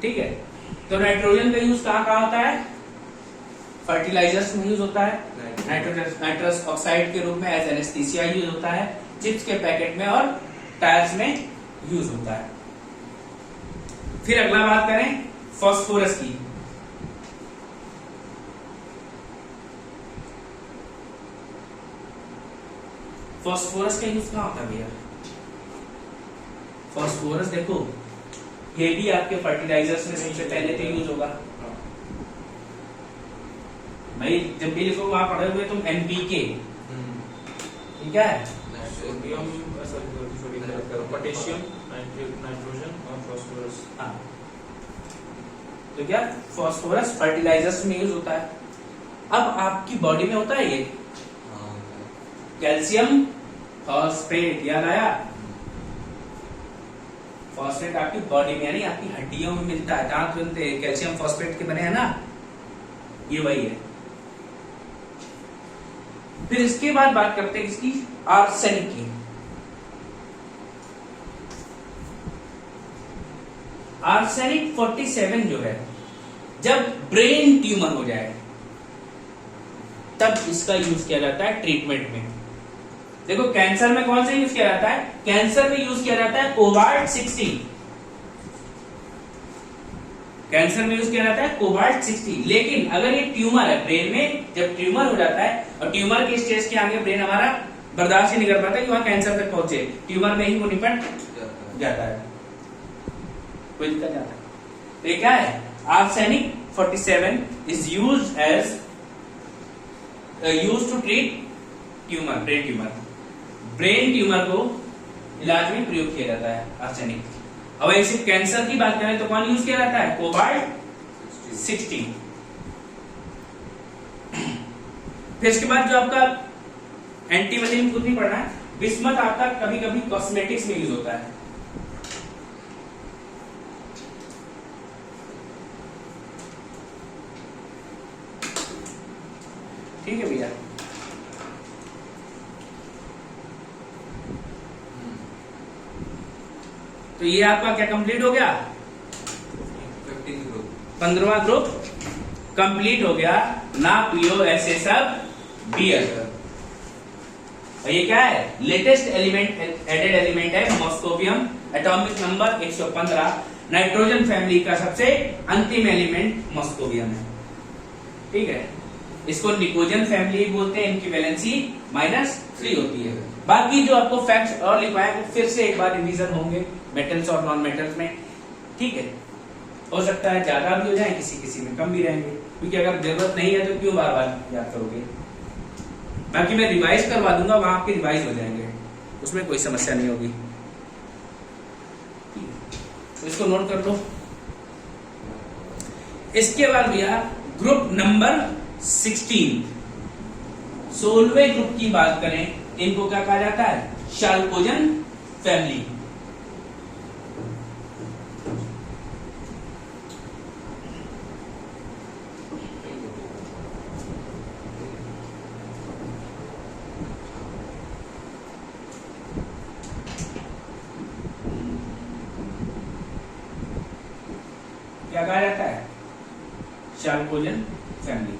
ठीक है। तो नाइट्रोजन का यूज कहाँ कहाँ होता है? फर्टिलाइजर्स में यूज होता है, नाइट्रस ऑक्साइड के रूप में एज एनेस्थीसिया यूज होता है, चिप्स के पैकेट में और टायर्स में यूज होता है। फिर अगला बात करें फास्फोरस की। फास्फोरस का यूज कहाँ होता है भैया? फास्फोरस देखो ये भी आपके फर्टिलाइजर्स में सबसे पहले तो यूज होगा भाई। जब भी लिखो वहां पढ़े हुए तुम एनपीके, ठीक है, पोटेशियम, नाइट्रोजन और फास्फोरस। हाँ, तो क्या फास्फोरस फर्टिलाइजर्स में यूज होता है। अब आपकी बॉडी में होता है ये कैल्शियम फॉस्फेट, याद आया? फॉस्फेट आपकी बॉडी में यानी आपकी हड्डियों में मिलता है, दांत बनते हैं कैल्शियम फॉस्फेट के बने हैं ना, ये वही है। फिर इसके बाद बात करते हैं किसकी? आर्सेनिक की। आर्सेनिक 47 जो है, जब ब्रेन ट्यूमर हो जाए तब इसका यूज किया जाता है ट्रीटमेंट में। देखो कैंसर में कौन सा यूज किया जाता है? कैंसर में यूज किया जाता है कोबाल्ट 60। कैंसर में यूज किया जाता है कोबाल्ट 60। लेकिन अगर ये ट्यूमर है ब्रेन में, जब ट्यूमर हो जाता है और ट्यूमर के स्टेज के आगे ब्रेन हमारा बर्दाश्त ही नहीं कर पाता कि वहां कैंसर तक पहुंचे, ट्यूमर में ही वो निपट जाता है, कोई दिक्कत जाता है। तो ये क्या है? Arsenic 47 is used as used to treat tumour, brain tumour. Brain tumour को इलाज में प्रयोग किया जाता है आर्सेनिक। अब सिर्फ कैंसर की बात करें तो कौन यूज किया जाता है? कोबाल्ट 60। फिर इसके बाद जो आपका एंटीवलिन कुछ नहीं पढ़ना है, बिस्मथ आपका कभी कभी कॉस्मेटिक्स में यूज होता है। ठीक है भैया। तो ये आपका क्या कंप्लीट हो गया? 15वां ग्रुप कंप्लीट हो गया। ना पियो ऐसे सब बियर। और ये क्या है? लेटेस्ट एलिमेंट, एडेड एलिमेंट है moscovium, atomic number 115, nitrogen family का सबसे अंतिम एलिमेंट मॉस्कोवियम है। ठीक है, इसको निकोजन फैमिली बोलते हैं, इनकी वैलेंसी -3 होती है। बाकी जो आपको फैक्ट्स और लिखवाए वो फिर से एक बार रिवीजन होंगे मेटल्स और नॉन मेटल्स में। ठीक है, हो सकता है ज्यादा भी हो जाए, किसी किसी में कम भी रहेंगे, क्योंकि अगर जरूरत नहीं है तो क्यों बार बार याद करोगे। बाकी मैं रिवाइज करवा दूंगा, वहां आपके रिवाइज हो जाएंगे, उसमें कोई समस्या नहीं होगी। तो इसको नोट कर लो। इसके बाद भैया ग्रुप नंबर 16, 16वें ग्रुप की बात करें, इनको क्या कहा जाता है? शाल्कोजन फैमिली। क्या कहा जाता है? शाल्कोजन फैमिली।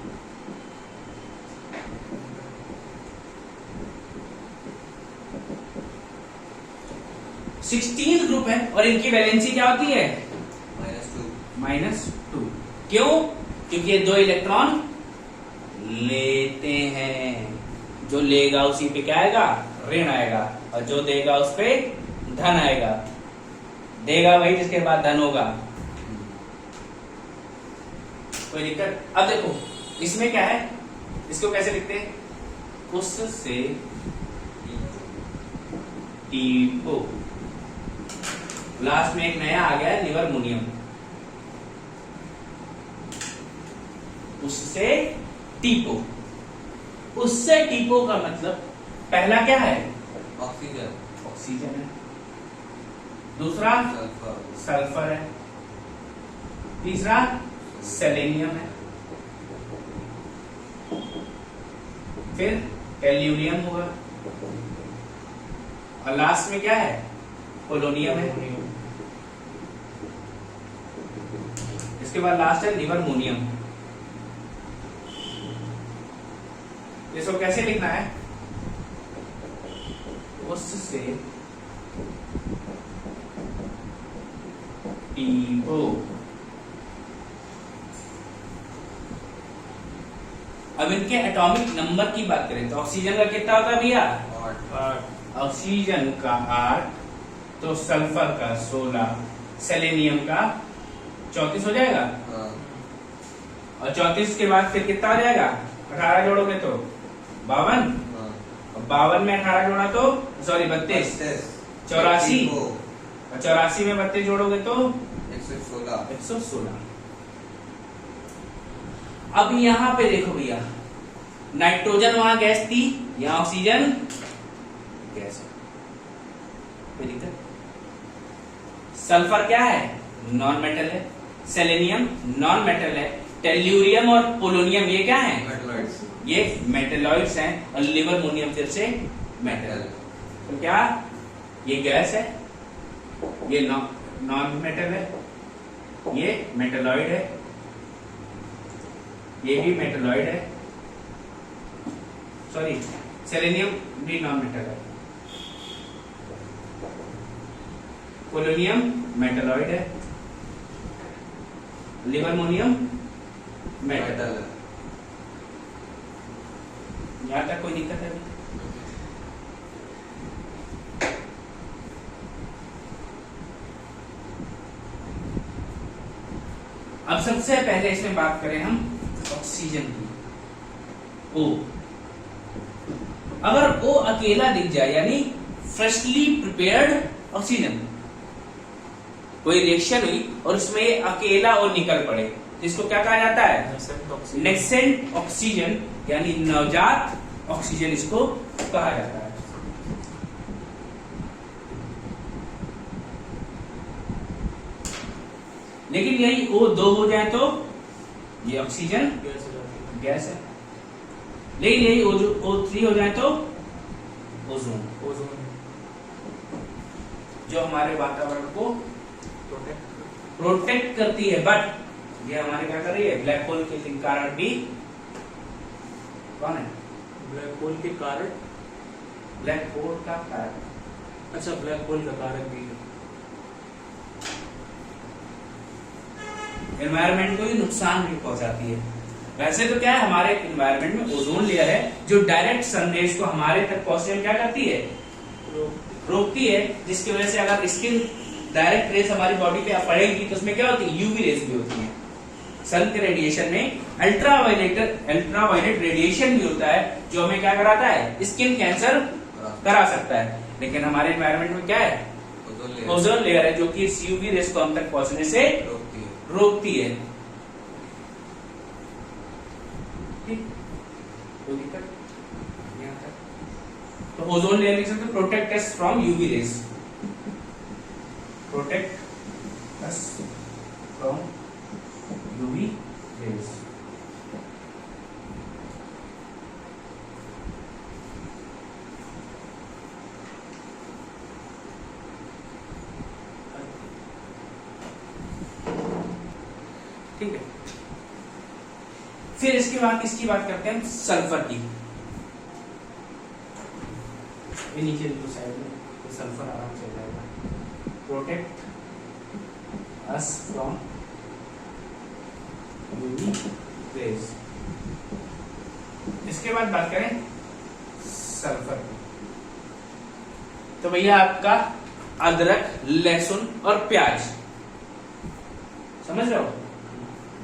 -16 ग्रुप है और इनकी वैलेंसी क्या होती है? -2। क्यों? क्योंकि ये 2 इलेक्ट्रॉन लेते हैं। जो लेगा उसी पे क्या आएगा? ऋण आएगा, और जो देगा उस पे धन आएगा। देगा वही जिसके बाद धन होगा। कोई दिक्कत? अब देखो इसमें क्या है, इसको कैसे लिखते हैं? उससे टीपो, लास्ट में एक नया आ गया है लिवर्मोनियम। उससे टीपो, उससे टीपो का मतलब पहला क्या है? ऑक्सीजन है, दूसरा सल्फर है, तीसरा सेलेनियम है, फिर टेल्यूरियम होगा, और लास्ट में क्या है? पोलोनियम है। इसके बाद लास्ट है लिबरमोनियम। इसको कैसे लिखना है? उससे PO। अब इनके एटॉमिक नंबर की बात करें तो ऑक्सीजन का कितना होता है भैया? 8। ऑक्सीजन का 8, तो सल्फर का 16, सेलेनियम का 34 हो जाएगा। और 34 के बाद फिर कितना हो जाएगा? 18 जोड़ोगे तो 52, और 52 में 18 जोड़ा तो सॉरी 32, 84, और 84 में 32 जोड़ोगे तो 116। अब यहां पे देखो भैया, नाइट्रोजन वहां गैस थी, यहां ऑक्सीजन गैस है, कोई दिक्कत? सल्फर क्या है? नॉन मेटल है। सेलेनियम नॉन मेटल है। टेल्यूरियम और पोलोनियम ये क्या है? ये मेटलॉइड्स हैं। और लिबरमोनियम फिर से मेटल। तो क्या ये गैस है, ये नॉन मेटल है, ये मेटलॉइड है, ये भी मेटलॉइड है, सॉरी सेलेनियम भी नॉन मेटल है, पोलोनियम मेटलॉइड है, लिबरमोनियम मेटल है। यहां तक कोई दिक्कत है? अब सबसे पहले इसमें बात करें हम ऑक्सीजन की। O, अगर O अकेला दिख जाए यानी फ्रेशली प्रिपेयर्ड ऑक्सीजन, कोई रिएक्शन हुई और उसमें अकेला और निकल पड़े तो इसको क्या कहा जाता है? नेसेंट ऑक्सीजन, यानी नवजात ऑक्सीजन इसको कहा जाता है। लेकिन यही O2 हो जाए तो ये ऑक्सीजन गैस है। लेकिन यही O3 हो जाए तो ओजोन, जो हमारे वातावरण को प्रोटेक्ट करती है। बट ये हमारे क्या कर रही है? ब्लैक होल के कारण भी कौन है? ब्लैक होल के कारण, ब्लैक होल का कारण। अच्छा ब्लैक होल का कारण भी है। एनवायरनमेंट को भी नुकसान भी पहुंचाती है। वैसे तो क्या है, हमारे एनवायरनमेंट में ओजोन लेयर है जो डायरेक्ट सनरेज को हमारे तक पहुंचने में क्या करती है? रोकती है, जिसकी वजह से अगर स्किन डायरेक्ट रेस हमारी बॉडी पे पड़ेगी तो उसमें क्या होती है? यूवी रेस भी होती है। सन के रेडिएशन में अल्ट्रावायलेट रेडिएशन भी होता है जो हमें क्या कराता है? स्किन कैंसर करा सकता है। लेकिन हमारे एनवायरनमेंट में क्या है? ओजोन लेयर है जो कि इस यूवी रेस को हम तक पहुंचने से रोकती है। ठीक, कोई दिक्कत यहाँ तक? तो ओजोन लेयर लिख सकते, protect us from UV rays, protect us from UV rays. ठीक है, फिर इसके बाद इसकी बात करते हैं सल्फर की। ये नीचे जो साइड में तो सल्फर आराम से जाएगा। Protect us from UV rays. इसके बाद बात करें सल्फर की, तो भैया आपका अदरक, लहसुन और प्याज, समझ रहे हो?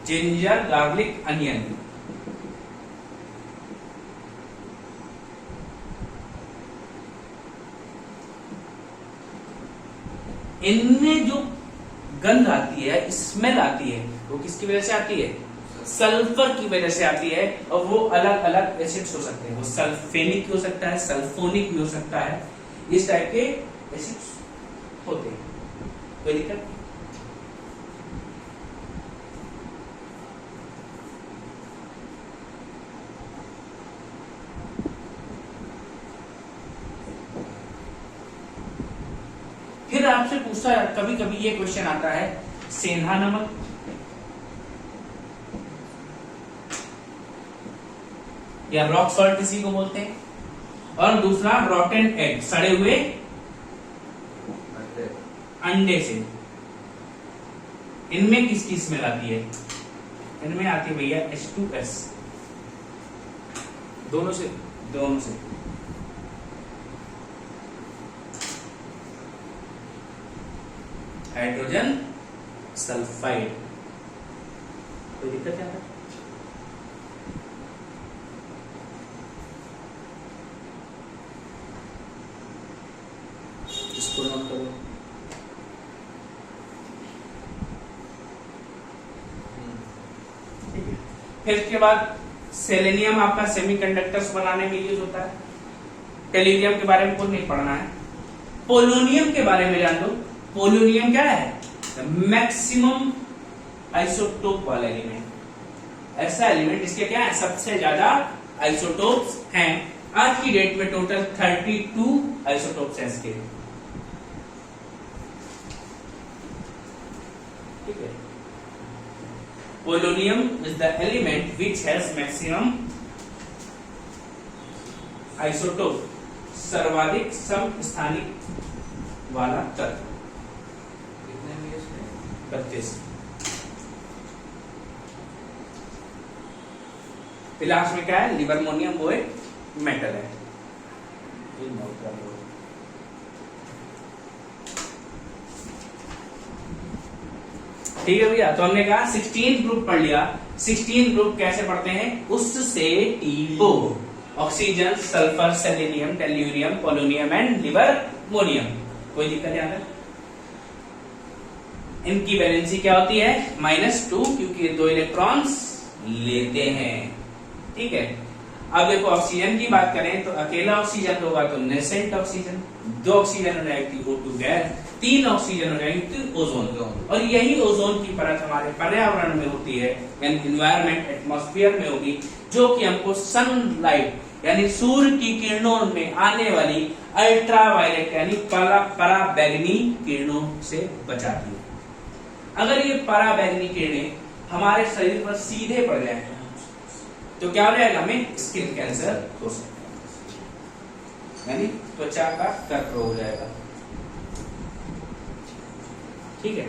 जिंजर, गार्लिक, अनियन, इनमें जो गंध आती है, स्मेल आती है, वो किसकी वजह से आती है? सल्फर की वजह से आती है। और वो अलग अलग एसिड्स हो सकते हैं, वो सल्फेनिक हो सकता है, सल्फोनिक भी हो सकता है, इस टाइप के एसिड्स होते हैं। कोई दिक्कत? फिर आपसे पूछता है, कभी कभी ये क्वेश्चन आता है, सेंधा नमक या रॉक सॉल्ट किसी को बोलते हैं, और दूसरा रॉटन एग, सड़े हुए अंडे से। इनमें किसकी स्मेल आती है? इनमें आती है भैया H2S, दोनों से। दोनों से। Hydrogen sulphide. कोई दिक्कत है? इसको नोट करो। ठीक है। फिर इसके बाद सेलेनियम आपका सेमीकंडक्टर्स बनाने में यूज होता है। टेल्यूरियम के बारे में कुछ नहीं पढ़ना है। पोलोनियम के बारे में जान लो। पोलोनियम क्या है? मैक्सिमम आइसोटोप वाला एलिमेंट। ऐसा एलिमेंट जिसके क्या है, सबसे ज्यादा आइसोटोप्स हैं। आज की डेट में टोटल 32 आइसोटोप्स हैं इसके। ठीक है। Polonium is the element which has maximum isotope, सर्वाधिक समस्थानिक वाला तत्व। 32। लास्ट में क्या है? लिबरमोनियम, वो एक मेटल है। ठीक है भैया, तो हमने कहा 16 ग्रुप पढ़ लिया। 16 ग्रुप कैसे पढ़ते हैं? उससे टीपो, oxygen, sulphur, selenium, tellurium, polonium and livermorium. कोई दिक्कत यहाँ तक? इनकी वैलेंसी क्या होती है? -2, क्योंकि 2 इलेक्ट्रॉन्स लेते हैं। ठीक है। अब देखो ऑक्सीजन की बात करें तो अकेला ऑक्सीजन होगा तो नेसेंट ऑक्सीजन, 2 ऑक्सीजन हो जाएगी O2 गैस, 3 ऑक्सीजन हो जाएगी तो ओजोन। और यही ओजोन की परत हमारे पर्यावरण में होती है, यानी एनवायरमेंट, एटमॉस्फेयर में होगी, जो कि हमको सनलाइट यानी सूर्य की किरणों में आने वाली अल्ट्रावायलेट यानी पराबैंगनी किरणों से बचाती है। अगर ये पराबैंगनी किरणें हमारे शरीर पर सीधे पड़ जाए तो क्या हो जाएगा? हमें स्किन कैंसर हो सकता है, यानी त्वचा का कर्क रोग हो जाएगा। ठीक है,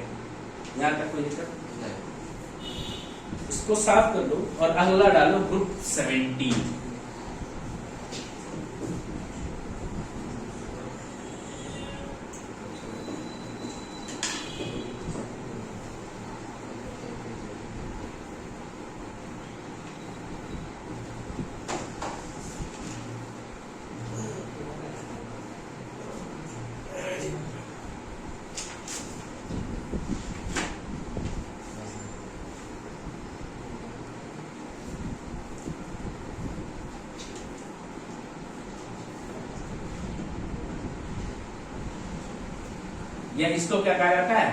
यहां तक कोई दिक्कत नहीं। इसको साफ कर लो और अगला डालो ग्रुप 17। या इसको क्या कहा जाता है?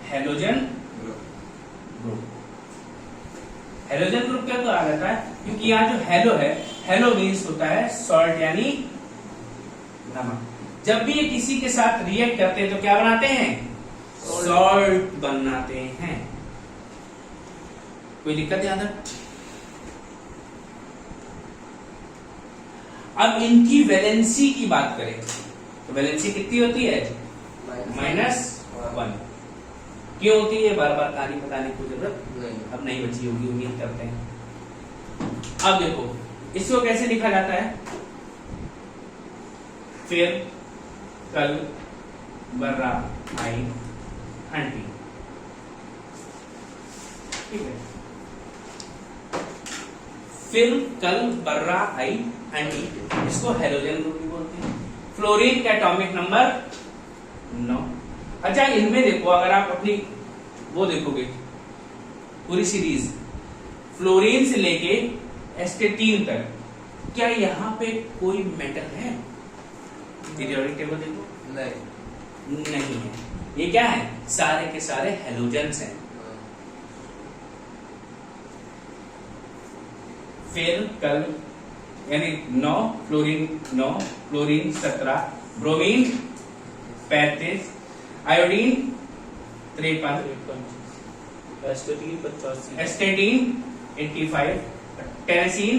Halogen group. हेलोजन ग्रुप क्या कहा जाता है? क्योंकि यहाँ जो हेलो है, हेलो मीन्स होता है सॉल्ट यानी नमक। जब भी ये किसी के साथ रिएक्ट करते हैं तो क्या बनाते हैं? सॉल्ट बनाते हैं। कोई दिक्कत है अंदर? अब इनकी वैलेंसी की बात करें तो वैलेंसी कितनी होती है? -1। क्यों होती है? बार बार कहानी बताने की जरूरत नहीं, अब नहीं बची होगी, उम्मीद करते हैं। अब देखो इसको कैसे लिखा जाता है? फिर, कल, बर्रा, आई, आंटी। ठीक है। फिर, कल, बर्रा, आई, आंटी, इसको हेलोजन ग्रुप भी बोलते हैं। फ्लोरीन का एटॉमिक नंबर 9। अच्छा, इनमें देखो, अगर आप अपनी वो देखोगे पूरी सीरीज फ्लोरीन से लेके एस्टेटीन तक, क्या यहाँ पे कोई मेटल है? पीरियोडिक टेबल देखो, नहीं है। ये क्या है? सारे के सारे हेलोजेंस हैं। फिर, कल यानी 9, फ्लोरीन 9, फ्लोरीन 17, ब्रोमीन 35, आयोडीन 53, एस्टेटीन 85, एस्टेटीन 85, टेरेसीन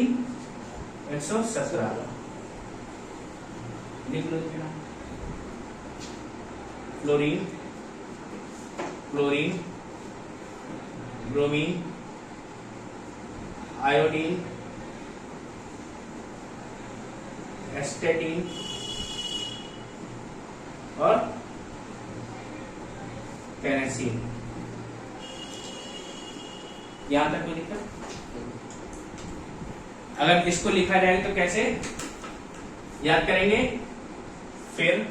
117 लिख लो इसके नाम। फ्लोरीन, क्लोरीन, ब्रोमीन, आयोडीन, एस्टेटीन और टेनेसीन। यहां तक कोई दिक्कत? अगर इसको लिखा जाए तो कैसे याद करेंगे? फिर,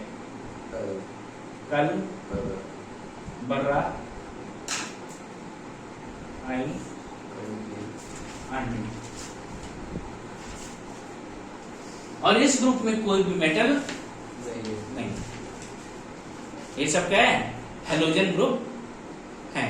कल, बर्रा, आई, आंटी। और इस ग्रुप में कोई भी मेटल नहीं। ये सब क्या है? हेलोजन ग्रुप है।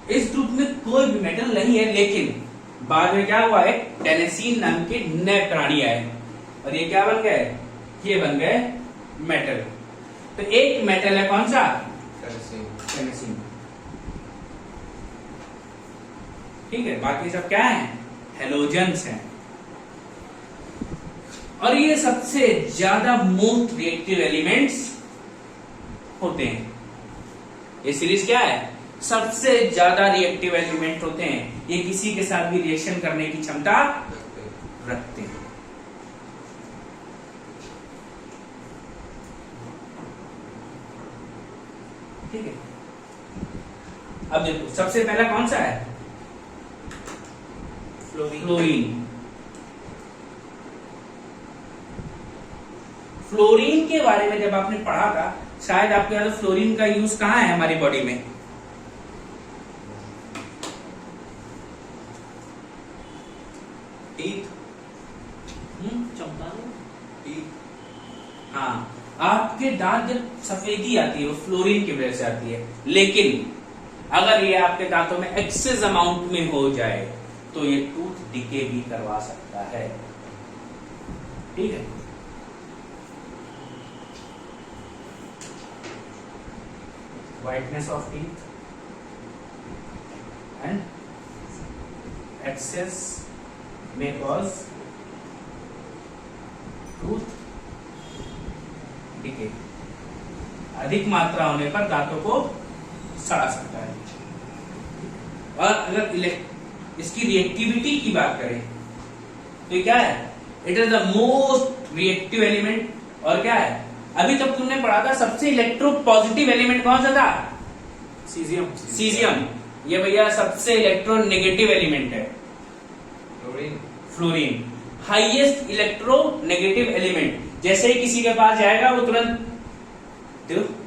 इस ग्रुप में कोई भी मेटल नहीं है, लेकिन बाद में क्या हुआ है? टेनेसीन नाम के नए प्राणी आए और ये क्या बन गए? ये बन गए मेटल। तो एक मेटल है कौन सा? टेनेसीन। ठीक है, बाकी सब क्या है? हेलोजेंस हैं। और ये सबसे ज्यादा मोस्ट रिएक्टिव एलिमेंट्स होते हैं। ये सीरीज क्या है? सबसे ज्यादा रिएक्टिव एलिमेंट होते हैं। ये किसी के साथ भी रिएक्शन करने की क्षमता रखते हैं। ठीक है, अब देखो सबसे पहला कौन सा है? फ्लोरीन। फ्लोरीन के बारे में जब आपने पढ़ा था, शायद आपको याद हो, फ्लोरीन का यूज कहां है हमारी बॉडी में? टीथ, हाँ, आपके दांत जब सफेदी आती है वो फ्लोरीन की वजह से आती है। लेकिन अगर ये आपके दांतों में एक्सेस अमाउंट में हो जाए तो ये टूथ डिके भी करवा सकता है। ठीक है, whiteness of teeth and excess may cause tooth decay। अधिक मात्रा होने पर दांतों को सड़ा सकता है। और अगर इसकी रिएक्टिविटी की बात करें तो क्या है? It is the most reactive element. और क्या है? अभी तक तुमने पढ़ा था सबसे इलेक्ट्रो पॉजिटिव एलिमेंट कौन सा था? सीजियम। सीजियम। ये भैया सबसे इलेक्ट्रो नेगेटिव एलिमेंट है। Fluorine highest electro negative element. जैसे ही किसी के पास जाएगा वो तुरंत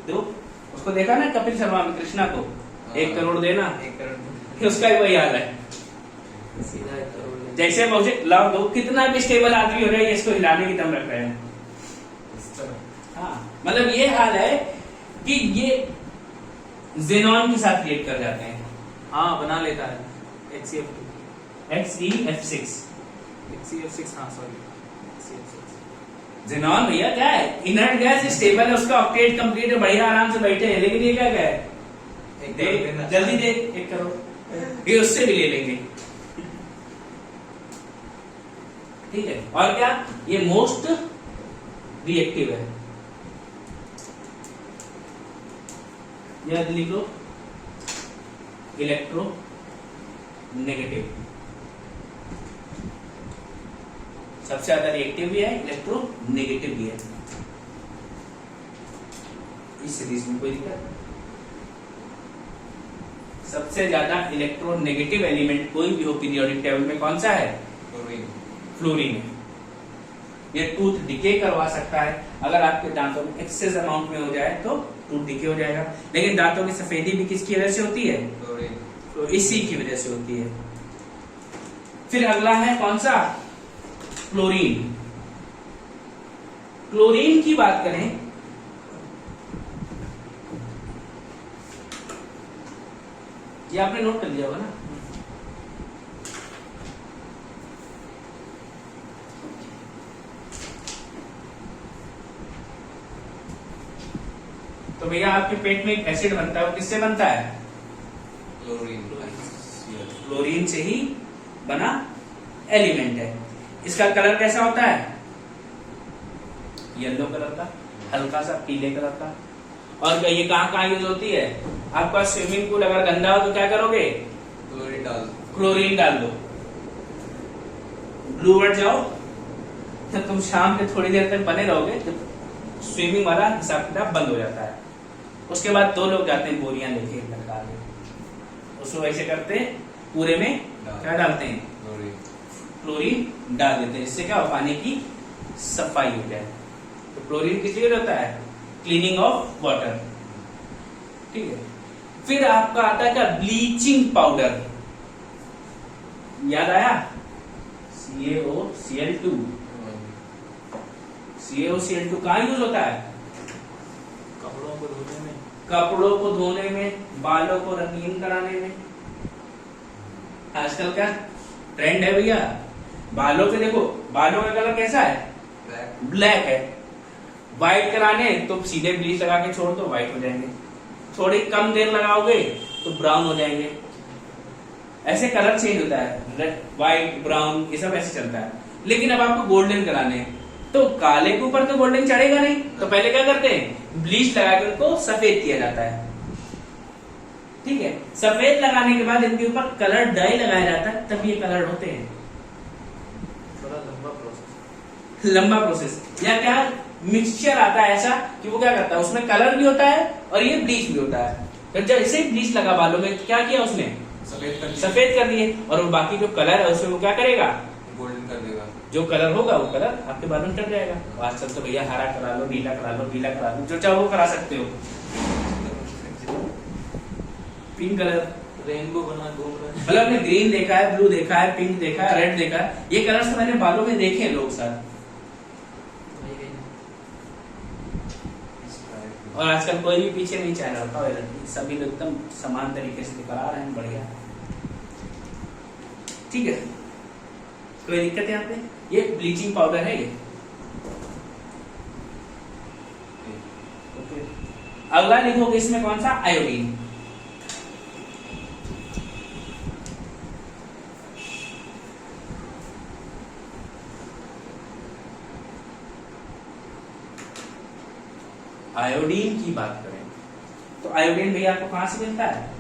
दो उसको देखा ना कपिल शर्मा में कृष्णा को 1 करोड़ देना, 1 करोड़ उसका ही वही हाल है। सीधा 1 करोड़ जैसे मुझे लाभ दो, कितना भी स्टेबल आदमी हो रहा है इसको हिलाने की दम रख रहे हैं। हाँ, मतलब ये हाल है कि ये जेनॉन के साथ रिएक्ट कर जाते हैं। हाँ, बना लेता है XeF6। हाँ सॉरी XeF6। जेनॉन भैया क्या है? इनर्ट गैस, स्टेबल है, उसका ऑक्टेट कंप्लीट है, बढ़िया आराम से बैठे हैं। लेकिन ये क्या है? जल्दी दे 1 करोड़, ये उससे भी ले लेंगे। ठीक है, और क्या? ये मोस्ट रिएक्टिव है। याद लिख लो, इलेक्ट्रो नेगेटिव। सबसे ज्यादा रिएक्टिव भी है, इलेक्ट्रो नेगेटिव भी है। इस सीरीज में कोई दिक्कत? सबसे ज्यादा इलेक्ट्रो नेगेटिव एलिमेंट कोई भी हो पीरियोडिक टेबल में कौन सा है? फ्लोरीन है। ये टूथ डिके करवा सकता है। अगर आपके दांतों में एक्सेस अमाउंट में हो जाए तो टूथ डिके हो जाएगा। लेकिन दांतों की सफेदी भी किसकी वजह से होती है? तो इसी की वजह से होती है। फिर अगला है कौन सा? क्लोरीन। क्लोरीन की बात करें ये आपने नोट कर लिया होगा ना? तो भैया आपके पेट में एक एसिड बनता है, वो किससे बनता है? क्लोरीन से ही बना एलिमेंट है। इसका कलर कैसा होता है? येलो कलर का, हल्का सा पीले कलर का। और ये कहाँ यूज होती है? आपका स्विमिंग पूल अगर गंदा हो तो क्या करोगे? क्लोरीन डाल दो। ब्लू वर्ड जाओ तो तुम शाम के थोड़ी देर तक बने रहोगे, जब स्विमिंग वाला हिसाब किताब बंद हो जाता है। उसके बाद 2 लोग जाते हैं बोरियां लेके लटका के, उसको ऐसे करते पूरे में क्या डालते हैं? क्लोरीन डाल देते हैं। इससे क्या हो? पानी की सफाई हो जाए। तो क्लोरीन किस लिए होता है? Cleaning of water. ठीक है। फिर आपका आता है क्या? Bleaching powder. याद आया? CaOCl2। CaOCl2 कहाँ यूज होता है? कपड़ों को धोने में, बालों को रंगीन कराने में। आजकल क्या ट्रेंड है भैया? बालों के देखो, बालों का कलर कैसा है? ब्लैक है। व्हाइट कराने तो सीधे ब्लीच लगा के छोड़ दो, व्हाइट हो जाएंगे। थोड़ी कम देर लगाओगे तो ब्राउन हो जाएंगे। ऐसे कलर चेंज होता है, रेड, व्हाइट, ब्राउन, ये सब ऐसे चलता है। लेकिन अब आपको गोल्डन कराने हैं तो काले के ऊपर तो गोल्डन चढ़ेगा नहीं, तो पहले क्या करते हैं? ब्लीच लगा के उनको सफेद किया जाता है। ठीक है। सफेद लगाने के बाद इनके ऊपर कलर डाई लगाया जाता है, तब ये कलर होते हैं। थोड़ा लंबा प्रोसेस। या क्या मिक्सचर आता है ऐसा कि वो क्या करता है, उसमें कलर भी होता है और ये ब्लीच भी होता है। तो जब इसे ब्लीच लगा बालों में, क्या किया उसने? सफेद कर दिए। और वो बाकी जो कलर है उसमें वो क्या करेगा? गोल्डन कर देगा। जो कलर होगा वो कलर आपके बालों में चढ़ जाएगा। आजकल तो भैया हरा करा लो, नीला करा लो, पीला करा लो, जो चाहो वो करा सकते हो। पिंक कलर, रेनबो बना घूम रहे हैं। मतलब आपने ग्रीन देखा है, ब्लू देखा है, पिंक देखा है, रेड देखा है। ये कलर्स तो मैंने बालों में देखे हैं लोग साथ। और आजकल कोई भी पीछे नहीं चाह रहा था, सभी लोग एकदम समान तरीके से करा रहे हैं, बढ़िया। ठीक है, कोई दिक्कत है यहाँ पे? ये ब्लीचिंग पाउडर है ये। ओके। अगला लिखोगे इसमें कौन सा? आयोडीन। आयोडीन की बात करें तो आयोडीन भैया आपको कहां से मिलता है?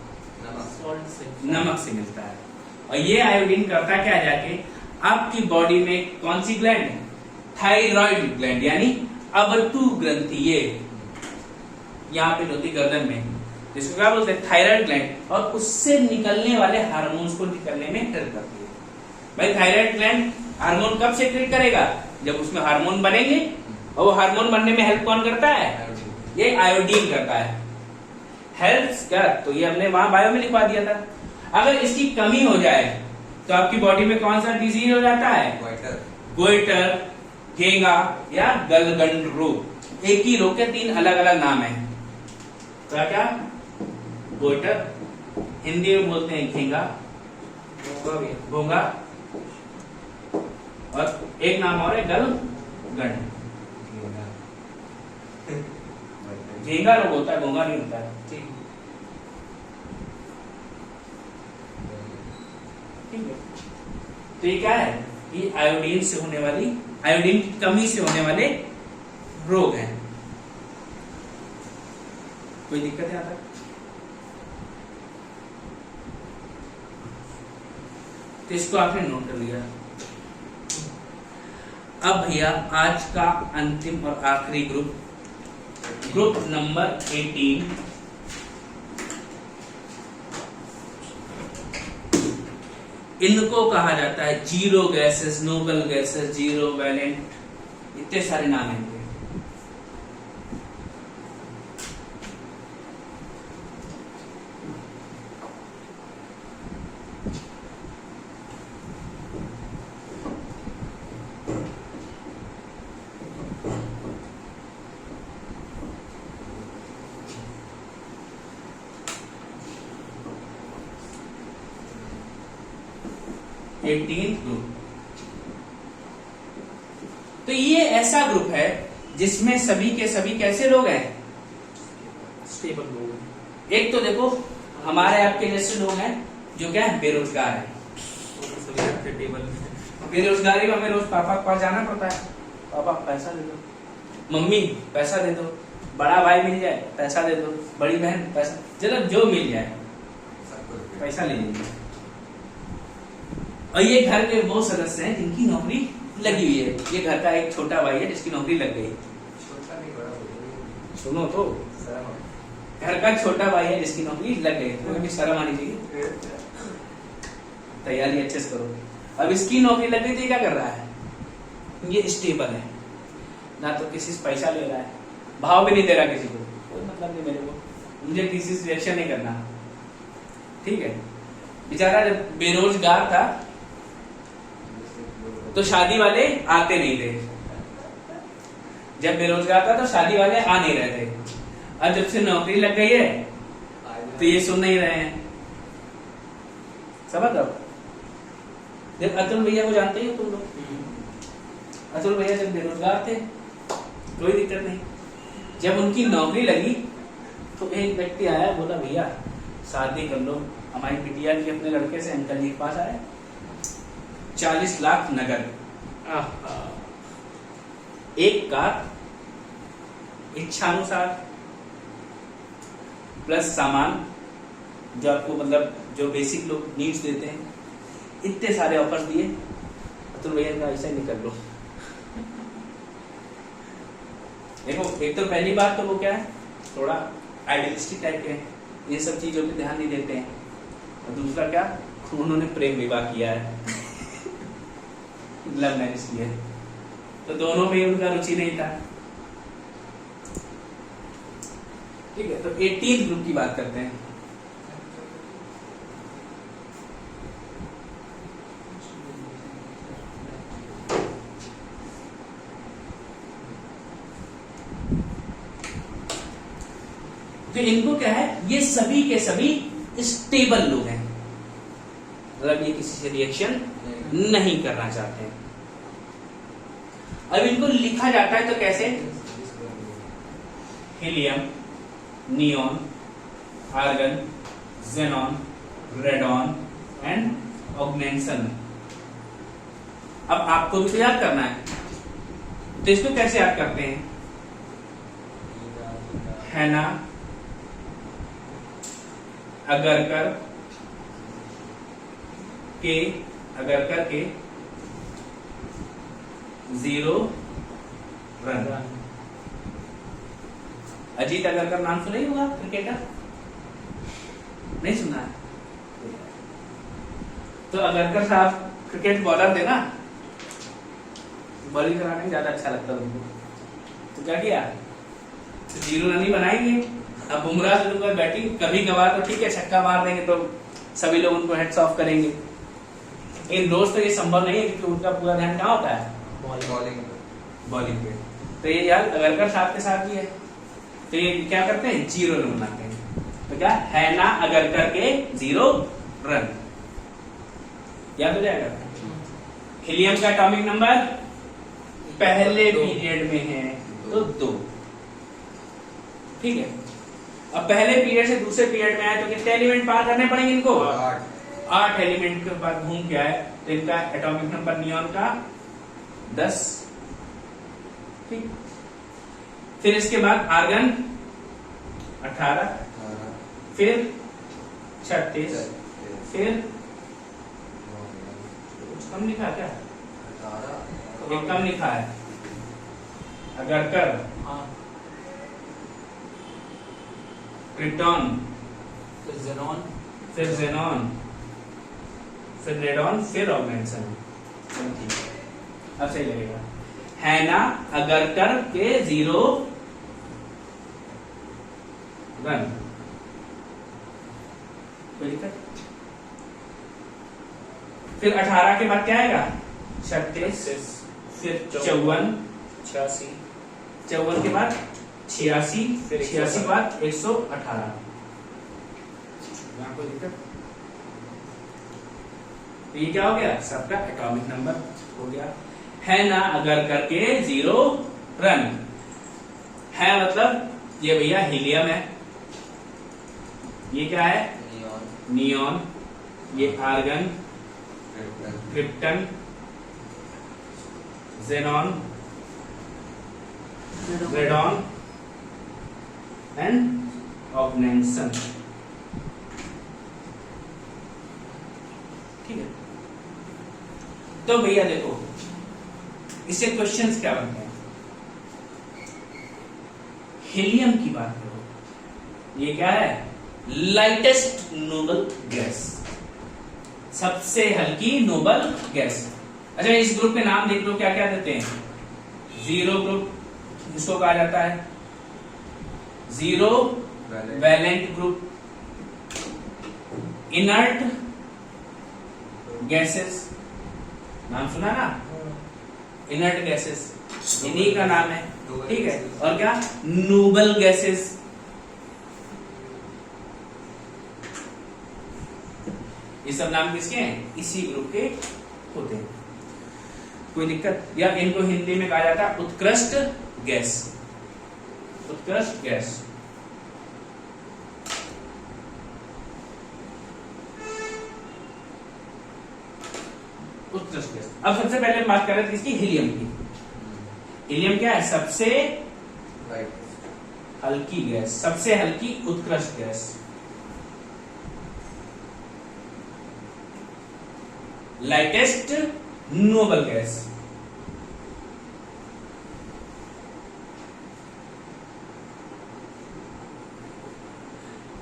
नमक से मिलता है। और ये आयोडीन करता क्या जाके आपकी बॉडी में कौन सी ग्लैंड? थायराइड ग्लैंड, यानी अवतु ग्रंथि, ये यहाँ पे होती गर्दन में, जिसको क्या बोलते हैं? Thyroid gland. और उससे निकलने वाले हार्मोन्स को निकलने में हेल्प करती है। भाई थायराइड ग्लैंड हार्मोन कब सेक्रेट करेगा? जब उसमें हार्मोन बनेंगे। और वो हार्मोन बनने में हेल्प कौन करता है? ये आयोडीन करता है। हेल्प क्या? तो ये हमने वहां बायो में लिखवा दिया था। अगर इसकी कमी हो जाए तो आपकी बॉडी में कौन सा डिजीज हो जाता है? गोइटर, घेंगा या गलगंड रोग। एक ही रोग के 3 अलग अलग नाम है। क्या क्या? गोइटर, हिंदी में बोलते हैं घेंगा, घोंगा, और एक नाम और है गलगंड। घेंगा रोग होता है, घोंगा नहीं होता है। ठीक है। तो ये क्या है? ये आयोडीन से होने वाली, आयोडीन की कमी से होने वाले रोग हैं। कोई दिक्कत है? आता तो इसको आपने नोट कर लिया। अब भैया आज का अंतिम और आखिरी ग्रुप, ग्रुप नंबर 18। इनको कहा जाता है zero gases, noble gases, zero valent, इतने सारे नाम हैं इनके। ग्रुप। तो ये ऐसा ग्रुप है जिसमें सभी के सभी कैसे लोग हैं? स्टेबल लोग। एक तो देखो हमारे आपके जैसे लोग हैं जो क्या है, बेरोजगार है। वो तो सभी रखते टेबल में। बेरोजगारी में हमें रोज पापा के पास जाना पड़ता है, पापा पैसा दे दो, मम्मी पैसा दे दो, बड़ा भाई मिल जाए पैसा दे दो, बड़ी बहन पैसा, चलो जो मिल जाए पैसा ले लीजिए। और ये घर के वो सदस्य हैं जिनकी नौकरी लगी हुई है। ये घर का एक छोटा भाई है जिसकी नौकरी लग गई। छोटा नहीं बड़ा सुनो तो, घर का छोटा भाई है जिसकी नौकरी लग गई, तुम्हें भी शर्म आनी चाहिए, तैयारी अच्छे से करो। अब इसकी नौकरी लग गई तो ये क्या कर रहा है, ये स्टेबल है, ना तो किसी से पैसा ले रहा है, भाव भी नहीं दे रहा किसी को, कोई मतलब नहीं मेरे को, मुझे किसी से रिएक्शन नहीं करना, ठीक है। बेचारा जब बेरोजगार था तो शादी वाले आते नहीं थे, जब बेरोजगार था तो शादी वाले आ नहीं रहे थे। अब जब से नौकरी लग गई है तो ये सुन नहीं रहे हैं, समझ रहे हो। जब अतुल भैया को जानते ही हो तुम लोग, अतुल भैया जब बेरोजगार थे कोई दिक्कत नहीं, जब उनकी नौकरी लगी तो एक व्यक्ति आया, बोला भैया शादी कर लो, हमारी बिटिया की अपने लड़के से अंकल जी के पास आए, 40 लाख नगद, एक कार, इच्छानुसार, प्लस सामान जो आपको मतलब जो बेसिक लोग नीड्स देते हैं, इतने सारे ऑफर्स दिए। अतुल भैया का ऐसा ही निकल लो। देखो एक तो पहली बात तो वो क्या है, थोड़ा आइडियलिस्टिक टाइप के हैं, ये सब चीजों पे ध्यान नहीं देते हैं। और दूसरा क्या, उन्होंने प्रेम विवाह किया है, लव मैरिज किया है, तो दोनों में उनका रुचि नहीं था, ठीक है। तो 18 ग्रुप की बात करते हैं। तो इनको क्या है, ये सभी के सभी स्टेबल लोग हैं, मतलब ये किसी से रिएक्शन नहीं करना चाहते हैं। अब इनको लिखा जाता है तो कैसे, helium, neon, argon, xenon, radon and oganesson. अब आपको भी तो याद करना है, तो इसको कैसे याद करते हैं, हैना, अगरकर के, अगरकर के 0 रन। अजीत अगरकर नाम सुना ही होगा, क्रिकेटर, नहीं सुना है तो अगरकर साहब क्रिकेट बॉलर थे ना, बॉलिंग कराने ज्यादा अच्छा लगता है उनको, तो क्या किया, तो 0 रन ही बनाएंगे। अब बुमराह से उनका बैटिंग कभी कभार तो ठीक है, छक्का मार देंगे तो सभी लोग उनको हेड्स ऑफ करेंगे, लेकिन रोज तो ये संभव नहीं है क्योंकि उनका पूरा ध्यान कहाँ होता है, बॉलिंग पे। तो ये यार अगरकर साहब के साथ भी है, तो ये क्या करते हैं, 0 रन बनाते हैं। तो क्या है ना, अगरकर के 0 रन, याद हो जाएगा। हीलियम का एटॉमिक नंबर पहले पीरियड में है तो 2, ठीक है। अब पहले पीरियड से दूसरे पीरियड में आए तो कितने एलिमेंट पार करने पड़ेंगे इनको, 8 एलिमेंट के बाद घूम के आए तो इनका एटॉमिक नंबर नियॉन का 10, ठीक। फिर इसके बाद आर्गन 18, फिर 36, फिर कुछ कम लिखा क्या, एक कम लिखा है, अगरकर, क्रिप्टॉन, फिर जेनॉन, फिर जेनॉन, फिर रेडॉन, फिर ऑग्नेंसन। अब सही लगेगा, हैना अगरकर के 0 रन, कोई दिक्कत। फिर 18 के बाद क्या आएगा, 36, फिर 54, 86, 54 के बाद 86, फिर 86 के बाद 118, कोई दिक्कत। तो ये क्या हो गया, सबका एटॉमिक नंबर हो गया। है ना अगर करके 0 रन है, मतलब ये भैया हीलियम है, ये क्या है, नियॉन, ये argon, krypton, xenon, radon and oganesson. ठीक है, तो भैया देखो इससे क्वेश्चंस क्या बनते हैं। हीलियम की बात करो, ये क्या है? लाइटेस्ट नोबल गैस, सबसे हल्की नोबल गैस। अच्छा, इस ग्रुप के नाम देख लो, क्या क्या देते हैं? जीरो ग्रुप जिसको कहा जाता है, zero valent group, inert gases, नाम सुना ना, इनर्ट गैसेस, इन्हीं का नाम है। ठीक है, और क्या? नोबल गैसेस, ये सब नाम किसके हैं? इसी ग्रुप के होते हैं। कोई दिक्कत? या इनको हिंदी में कहा जाता है उत्कृष्ट गैस, उत्कृष्ट गैस। उत्कृष्ट गैस। अब सबसे पहले हम बात कर रहे थे किसकी? हीलियम की। हीलियम क्या है? सबसे हल्की गैस, सबसे हल्की उत्कृष्ट गैस, लाइटेस्ट नोबल गैस।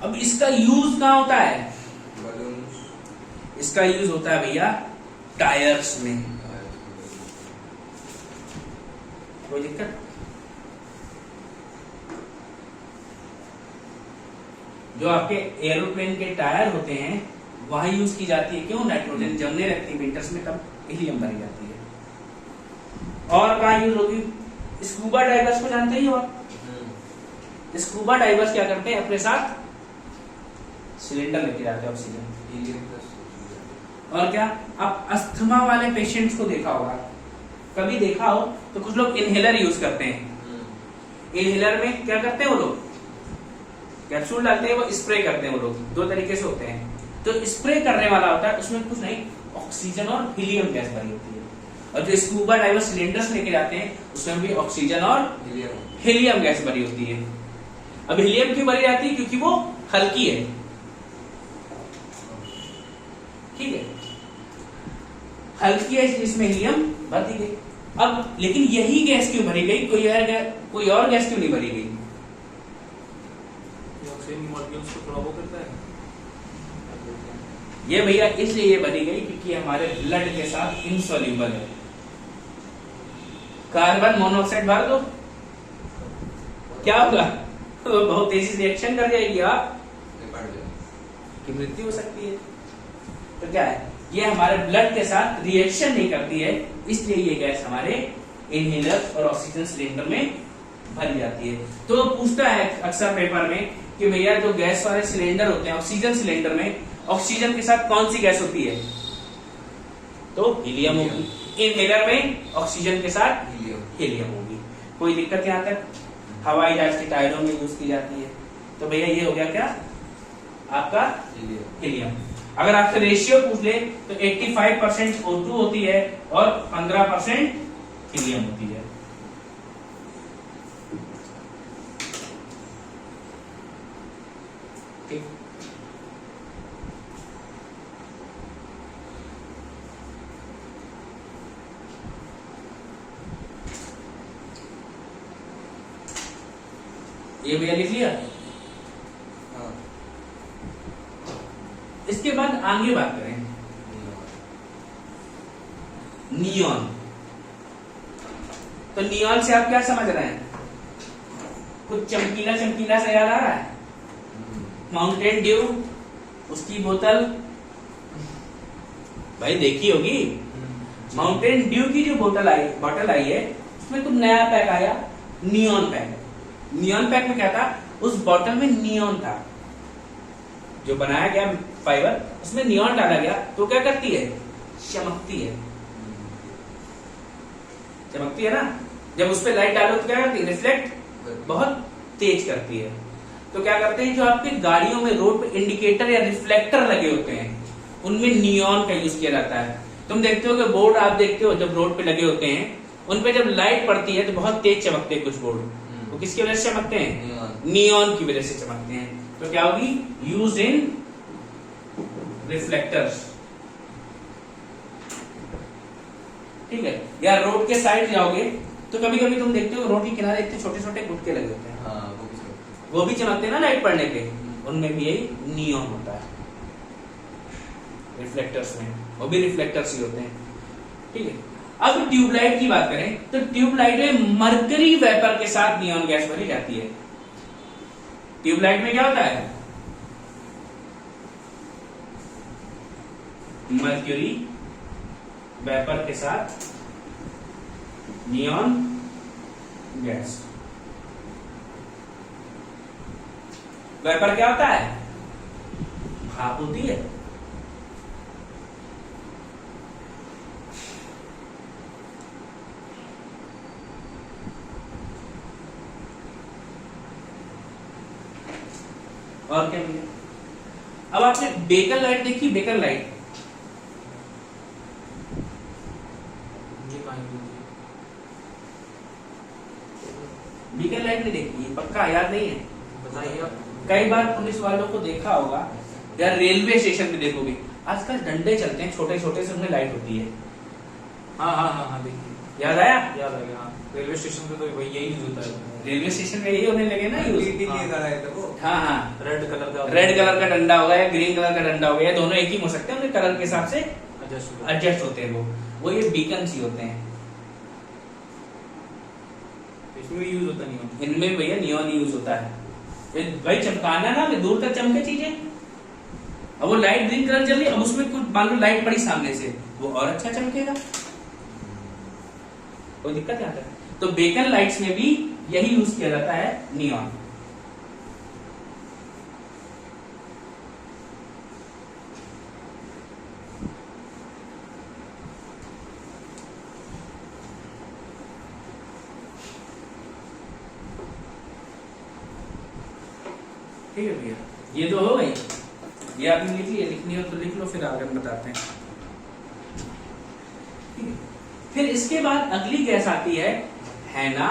अब इसका यूज कहां होता है? इसका यूज होता है भैया टायर्स में। कोई दिक्कत? जो आपके एरोप्लेन के टायर होते हैं वहां यूज की जाती है। क्यों? नाइट्रोजन जमने लगती है विंटर्स में, तब हीलियम भरी जाती है। और कहां यूज होगी? स्कूबा डाइवर्स को जानते ही हो आप? स्कूबा डाइवर्स क्या करते हैं? अपने साथ सिलेंडर लेके जाते हैं ऑक्सीजन। और क्या? आप अस्थमा वाले पेशेंट्स को देखा होगा, कभी देखा हो तो कुछ लोग इनहेलर यूज करते हैं। इनहेलर में क्या करते हैं वो लोग? कैप्सूल डालते हैं, वो स्प्रे करते हैं। वो लोग दो तरीके से होते हैं। तो स्प्रे करने वाला होता है, उसमें कुछ नहीं, ऑक्सीजन और हीलियम गैस भरी होती है। और जो स्कूबा डाइवर सिलेंडर्स लेके जाते हैं उसमें भी ऑक्सीजन और हीलियम गैस भरी होती है। अब हीलियम क्यों भरी जाती है? क्योंकि वो हल्की है। ठीक है, हल्की है इसमें हीलियम भर दी गई। अब लेकिन यही गैस क्यों भरी गई? कोई और गैस क्यों नहीं भरी गई? ये भैया इसलिए ये भरी गई क्योंकि हमारे ब्लड के साथ इनसॉल्यूबल है। कार्बन मोनोऑक्साइड भर दो, क्या होगा? तो बहुत तेजी से रिएक्शन कर जाएगी, आपकी मृत्यु हो सकती है। तो क्या है, ये हमारे ब्लड के साथ रिएक्शन नहीं करती है, इसलिए ये गैस हमारे इनहेलर और ऑक्सीजन सिलेंडर में भरी जाती है। तो पूछता है अक्सर पेपर में कि भैया जो गैस वाले सिलेंडर होते हैं, ऑक्सीजन सिलेंडर में ऑक्सीजन के साथ कौन सी गैस होती है? तो हीलियम होगी। इनहेलर में ऑक्सीजन के साथ हीलियम होगी। कोई दिक्कत यहाँ तक? हवाई जहाज के टायरों में यूज की जाती है। तो भैया ये हो गया क्या? आपका हीलियम। अगर आपसे रेशियो पूछ ले तो 85% O2 होती है और 15% हीलियम होती है। ठीक, ये भैया लिख लिया। इसके बाद आगे बात करें नियॉन। तो नियॉन से आप क्या समझ रहे हैं? कुछ चमकीला चमकीला सा याद आ रहा है? माउंटेन ड्यू, उसकी बोतल भाई देखी होगी। माउंटेन ड्यू की जो बोतल आई है उसमें कुछ नया पैक आया, नियॉन पैक। नियॉन पैक में क्या था? उस बोतल में नियॉन था, जो बनाया गया फाइबर, उसमें नियॉन डाला गया। तो क्या करती है? चमकती है। चमकती है ना। जब उस पर लाइट डालो तो क्या करती है? रिफ्लेक्ट बहुत तेज करती है। तो क्या करते हैं, जो आपके गाड़ियों में रोड पे इंडिकेटर या रिफ्लेक्टर लगे होते हैं उनमें नियॉन का यूज किया जाता है। तुम देखते हो कि बोर्ड आप देखते हो जब रोड पे लगे होते हैं उन पे जब लाइट पड़ती है तो बहुत तेज चमकते हैं कुछ बोर्ड। तो किसकी वजह से चमकते हैं? नियॉन की वजह से चमकते हैं। तो क्या होगी? Use in reflectors. ठीक है। या रोड के साइड जाओगे तो कभी कभी तुम देखते हो रोड के किनारे इतने छोटे छोटे गुटके लगे होते हैं। हाँ, वो भी चमकते हैं ना लाइट पड़ने पे, उनमें भी यही नियॉन होता है रिफ्लेक्टर्स में, वो भी रिफ्लेक्टर्स ही होते हैं। ठीक है। अब ट्यूबलाइट की बात करें तो ट्यूबलाइट में मरकरी वेपर के साथ नियॉन गैस भरी जाती है। ट्यूबलाइट में क्या होता है? मर्क्यूरी वेपर के साथ नियॉन गैस। वेपर क्या होता है? भाप होती है। और क्या भैया? अब आपने बेकर लाइट देखी? बेकर लाइट ये कहाँ यूज होती बेकर लाइट नहीं देखी? पक्का याद नहीं है? है? बताइए आप। कई बार पुलिस वालों को देखा होगा या रेलवे स्टेशन पे देखोगे, आजकल डंडे चलते हैं छोटे छोटे से, उनमें लाइट होती है। हाँ हाँ हाँ हाँ, देखिए याद आया? याद आ गया। हाँ, रेलवे स्टेशन पे तो वही यही यूज होता है। रेलवे स्टेशन पे यही होने लगे ना यूज। हाँ हाँ, रेड कलर का, रेड कलर का डंडा होगा या ग्रीन कलर का डंडा होगा, या दोनों एक ही हो सकते हैं, उनके कलर के हिसाब से एडजस्ट होते हैं वो ये बीकन ही होते हैं। इसमें यूज होता नहीं है। इनमें भैया नियॉन यूज होता है। भाई चमकाना ना, दूर तक चमके चीजें। अब वो लाइट ग्रीन कलर जल रही, अब उसमें कुछ मान लो लाइट पड़ी सामने से, वो और अच्छा चमकेगा, कोई दिक्कत नहीं आता। तो बेकन लाइट्स में भी यही यूज किया जाता है, नियॉन। ठीक है भैया, ये तो हो गई। ये आपने लिख लिया, लिखनी हो तो लिख लो, फिर आगे हम बताते हैं। ठीक है। फिर इसके बाद अगली गैस आती है ना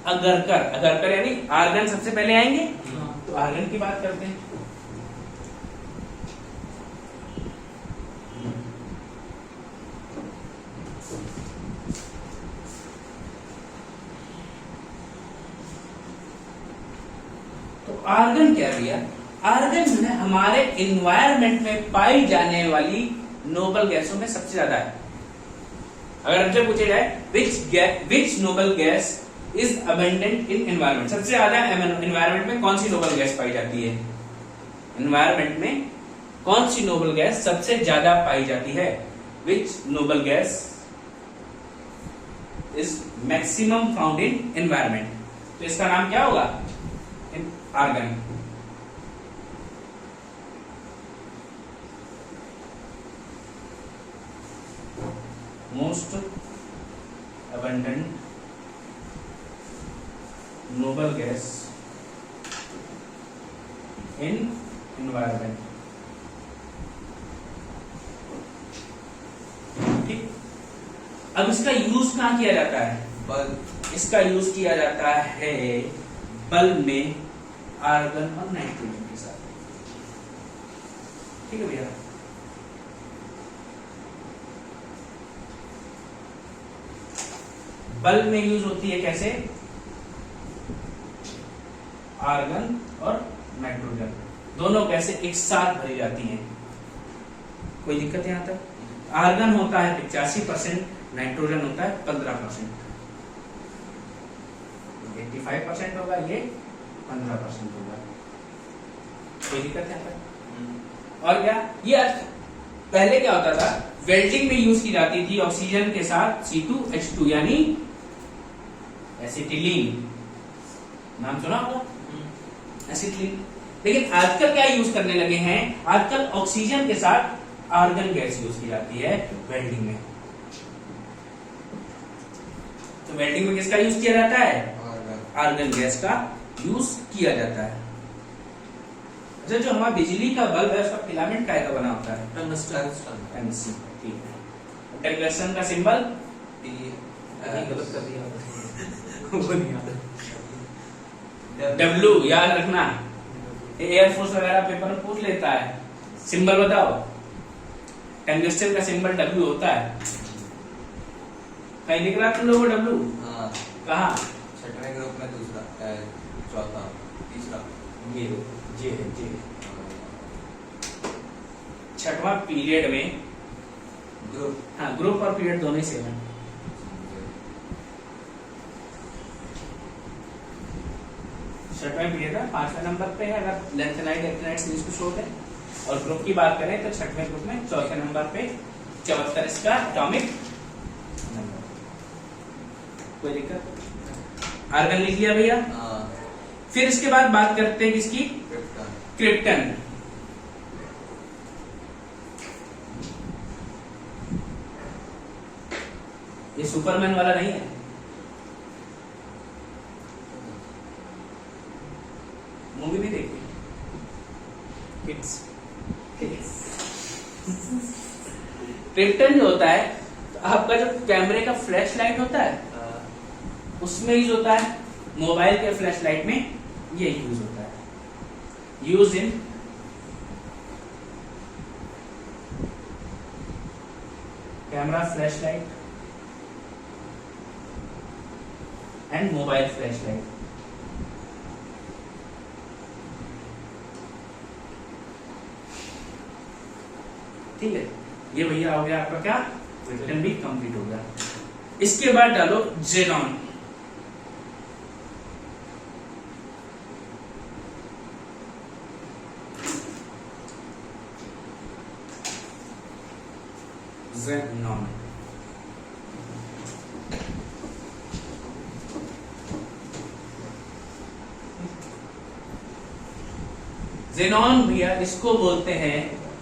अगरकर। अगरकर यानी आर्गन सबसे पहले आएंगे। तो आर्गन की बात करते हैं। तो आर्गन क्या भैया? आर्गन जो है हमारे इन्वायरमेंट में पाई जाने वाली नोबल गैसों में सबसे ज्यादा है। अगर हमसे पूछा जाए which noble gas is abundant in environment, सबसे ज्यादा एनवायरमेंट में कौन सी नोबल गैस पाई जाती है? एनवायरमेंट में कौन सी नोबल गैस सबसे ज्यादा पाई जाती है? Which noble gas is maximum found in environment. तो इसका नाम क्या होगा? Argon. Most abundant noble gas in environment। ठीक। अब इसका यूज कहां किया जाता है? बल्ब। इसका यूज किया जाता है बल्ब में आर्गन और नाइट्रोजन के साथ। ठीक है भैया। बल्ब में यूज होती है कैसे? आर्गन और नाइट्रोजन दोनों कैसे एक साथ भरी जाती हैं। कोई दिक्कत यहां तक? आर्गन होता है 85%, नाइट्रोजन होता है 15%। 85% होगा, ये 15% होगा। कोई दिक्कत यहां तक? और क्या ये पहले क्या होता था? वेल्डिंग में यूज की जाती थी ऑक्सीजन के साथ C2H2 यानी एसिटिलीन। नाम सुना होगा एसिटिलीन। लेकिन आजकल क्या यूज करने लगे हैं? आजकल ऑक्सीजन के साथ आर्गन गैस यूज की जाती है वेल्डिंग में। तो वेल्डिंग में किसका यूज किया जाता है? आर्गन गैस का यूज किया जाता है। अच्छा, जो हमारा बिजली का बल्ब है उसका फिलामेंट काय का बना होता है? टंगस्टन। टंगस्टन। ठीक है। टंगस्टन का सिंबल नहीं, गलत कर दिया आपने। वो नहीं आता। डब्ल्यू, याद रखना। एयरफोर्स वगैरह पेपर में पूछ लेता है। सिंबल बताओ। टंगस्टन का सिंबल डब्ल्यू होता है। कहीं दिख रहा है तुम लोगों को डब्ल्यू? हाँ, कहाँ? छठवें ग्रुप में दूसरा, चौथा, तीसरा। ये जे है, जे। छठवां पीरियड में, ग्रुप। हाँ, ग्रुप और पीरियड दोनों ही सेम है। छठवें पीरियड है, 5वें नंबर पे है अगर लेंथेनाइट एक्टिनाइट सीरीज को छोड़ दें। और ग्रुप की बात करें तो छठवें ग्रुप में 4थे नंबर पे 74 इसका एटॉमिक नंबर। कोई दिक्कत? आर्गन लिख लिया भैया। हाँ, फिर इसके बाद बात करते हैं किसकी? क्रिप्टन। क्रिप्टन। ये सुपरमैन वाला नहीं है। मूवी भी देखी? किड्स। क्रिप्टन जो होता है, तो आपका जो कैमरे का फ्लैश लाइट होता है उसमें यूज होता है। मोबाइल के फ्लैश लाइट में ये यूज होता है। Use in camera flash light and mobile flash light. ठीक है, ये भैया हो गया आपका क्या? क्रिप्टन भी कंप्लीट हो गया। इसके बाद डालो जेनॉन। जेनॉन जेनॉन भैया इसको बोलते हैं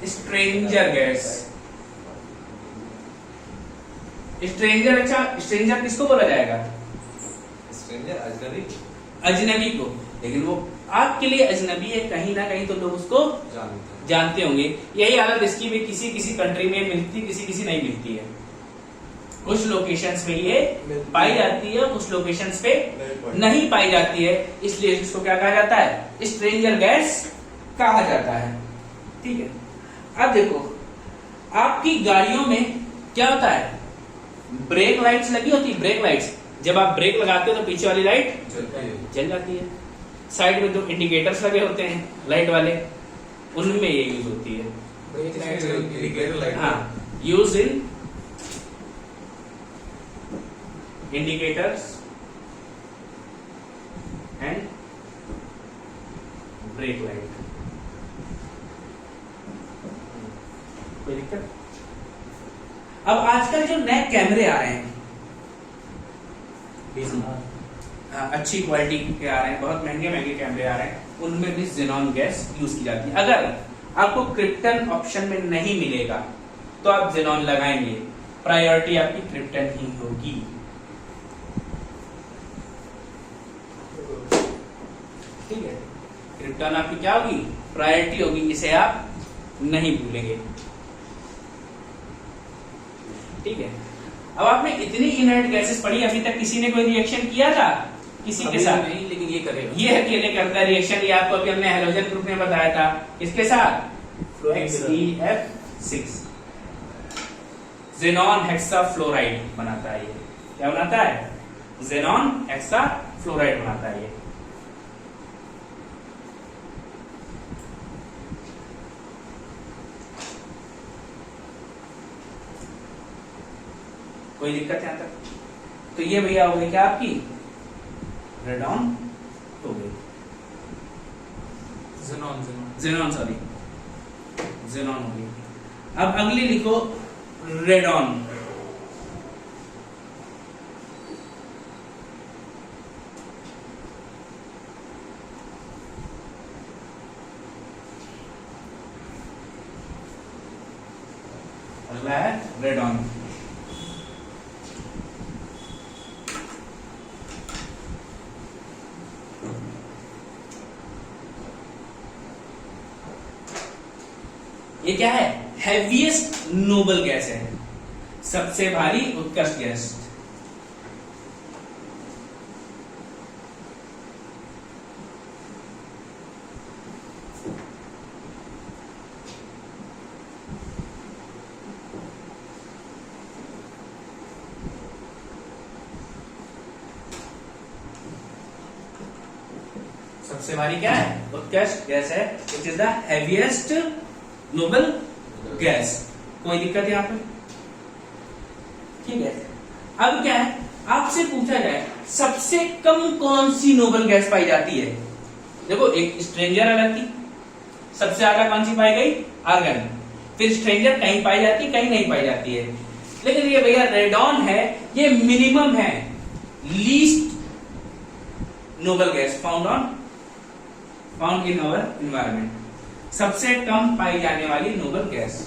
स्ट्रेंजर गैस। स्ट्रेंजर, अच्छा स्ट्रेंजर किसको बोला जाएगा? स्ट्रेंजर, अजनबी। अजनबी को। लेकिन वो आपके लिए अजनबी है, कहीं ना कहीं तो लोग उसको जानते होंगे। यही हालत इसकी भी किसी किसी कंट्री में मिलती, किसी किसी नहीं मिलती है। कुछ लोकेशंस पे ये पाई जाती है, कुछ लोकेशंस पे नहीं पाई जाती है, इसलिए इसको क्या कहा जाता है? स्ट्रेंजर गैस कहा जाता है। ठीक है, अब देखो आपकी गाड़ियों में क्या होता है? ब्रेक लाइट्स लगी होती है। ब्रेक लाइट्स, जब आप ब्रेक लगाते हो तो पीछे वाली लाइट जल जाती है। साइड में जो इंडिकेटर्स लगे होते हैं लाइट वाले, उनमें ये यूज होती है। Indicator light. हाँ, use in indicators and brake light. कोई दिक्कत? अब आजकल जो नए कैमरे आ रहे हैं, अच्छी क्वालिटी के आ रहे हैं, बहुत महंगे महंगे कैमरे आ रहे हैं, उनमें भी जेनॉन गैस यूज की जाती है। अगर आपको क्रिप्टन ऑप्शन में नहीं मिलेगा तो आप जेनॉन लगाएंगे, प्रायोरिटी आपकी क्रिप्टन ही होगी। ठीक है, क्रिप्टन आपकी क्या होगी? प्रायोरिटी होगी, इसे आप नहीं भूलेंगे। ठीक है, अब आपने इतनी इनर्ट गैसेस पढ़ी, अभी तक किसी ने कोई रिएक्शन किया था किसी के साथ? नहीं, लेकिन ये करेगा। ये अकेले करता है रिएक्शन। ये आपको अभी हमने हेलोजन ग्रुप में बताया था। किसके साथ? XeF6 जेनॉन हेक्साफ्लोराइड बनाता है। ये क्या बनाता है? जेनॉन हेक्साफ्लोराइड बनाता है ये। कोई दिक्कत यहां तक? तो ये भैया हो गई क्या आपकी? रेडॉन हो गई, जेनॉन सॉरी, जेनॉन हो गई। अब अगली लिखो रेडॉन। अगला है रेडॉन। ये क्या है? हैवीएस्ट नोबल गैस है, सबसे भारी उत्कृष्ट गैस। सबसे भारी क्या है? उत्कृष्ट गैस है, it is the heaviest noble gas. कोई दिक्कत यहाँ पे? ठीक है। अब क्या है, आपसे पूछा जाए सबसे कम कौन सी नोबल गैस पाई जाती है? देखो, एक स्ट्रेंजर अलग थी, सबसे ज्यादा कौन सी पाई गई? आर्गन। फिर स्ट्रेंजर कहीं पाई जाती, कहीं नहीं पाई जाती है। लेकिन ये भैया रेडॉन है, ये मिनिमम है, least noble gas found in our environment, सबसे कम पाई जाने वाली नोबल गैस।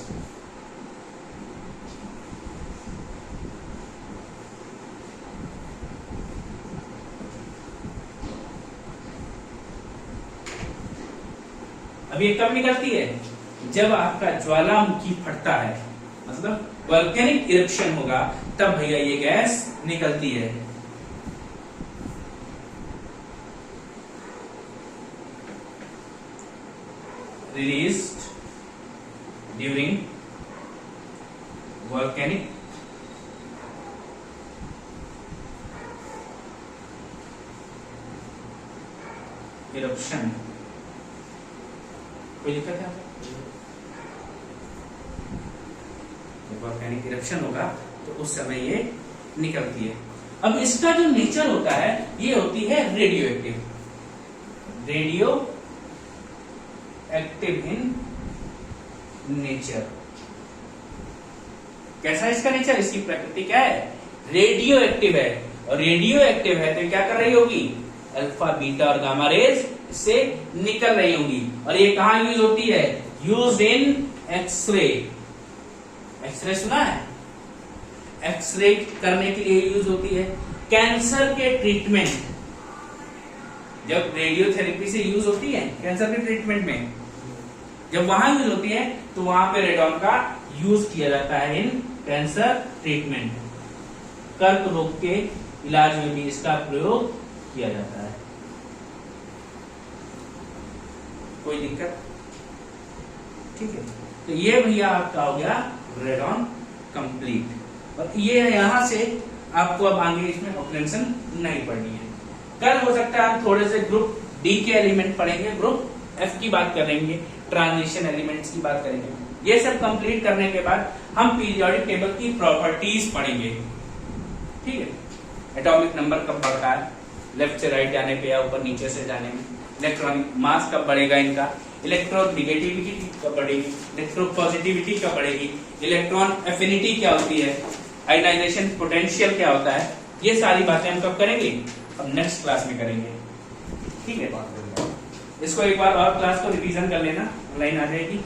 अब ये कब निकलती है? जब आपका ज्वालामुखी फटता है, मतलब वोल्केनिक इरप्शन होगा, तब भैया ये गैस निकलती है। Released during volcanic eruption। कोई दिक्कत है? जब वोल्केनिक इरप्शन होगा तो उस समय ये निकलती है। अब इसका जो नेचर होता है, ये होती है radio active, radio active in nature. कैसा है इसका नेचर? इसकी प्रकृति क्या है? रेडियो एक्टिव है, और रेडियो एक्टिव है तो क्या कर रही होगी? अल्फा, बीटा और गामा रेज इससे निकल रही होंगी। और ये कहां यूज होती है? Use in x ray. एक्सरे सुना है? एक्सरे करने के लिए यूज होती है। कैंसर के ट्रीटमेंट, जब रेडियोथेरेपी से यूज होती है कैंसर के ट्रीटमेंट में, जब वहां यूज होती है तो वहां पे रेडॉन का यूज किया जाता है इन कैंसर ट्रीटमेंट। कर्क रोग के इलाज में भी इसका प्रयोग किया जाता है। कोई दिक्कत? ठीक है। तो ये भैया आपका हो गया रेडॉन कंप्लीट। और ये यहां से आपको अब आगे इसमें ऑपरेशन नहीं पढ़नी है। कल हो सकता है हम थोड़े से ग्रुप डी के एलिमेंट पढ़ेंगे, ग्रुप एफ की बात करेंगे, ट्रांजिशन एलिमेंट्स की बात करेंगे। ये सब कंप्लीट करने के बाद हम पीरियोडिक टेबल की प्रॉपर्टीज पढ़ेंगे। ठीक है। एटॉमिक नंबर कब बढ़ता है, लेफ्ट से राइट जाने पे या ऊपर नीचे से जाने में, इलेक्ट्रॉनिक मास कब बढ़ेगा इनका, इलेक्ट्रॉन निगेटिविटी कब बढ़ेगी, इलेक्ट्रॉन पॉजिटिविटी कब बढ़ेगी, इलेक्ट्रॉन एफिनिटी क्या होती है, आयनाइजेशन पोटेंशियल क्या होता है, ये सारी बातें हम कब करेंगे? अब नेक्स्ट क्लास में करेंगे। ठीक है। इसको एक बार और क्लास को रिवीजन कर लेना, ऑनलाइन आ जाएगी।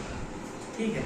ठीक है।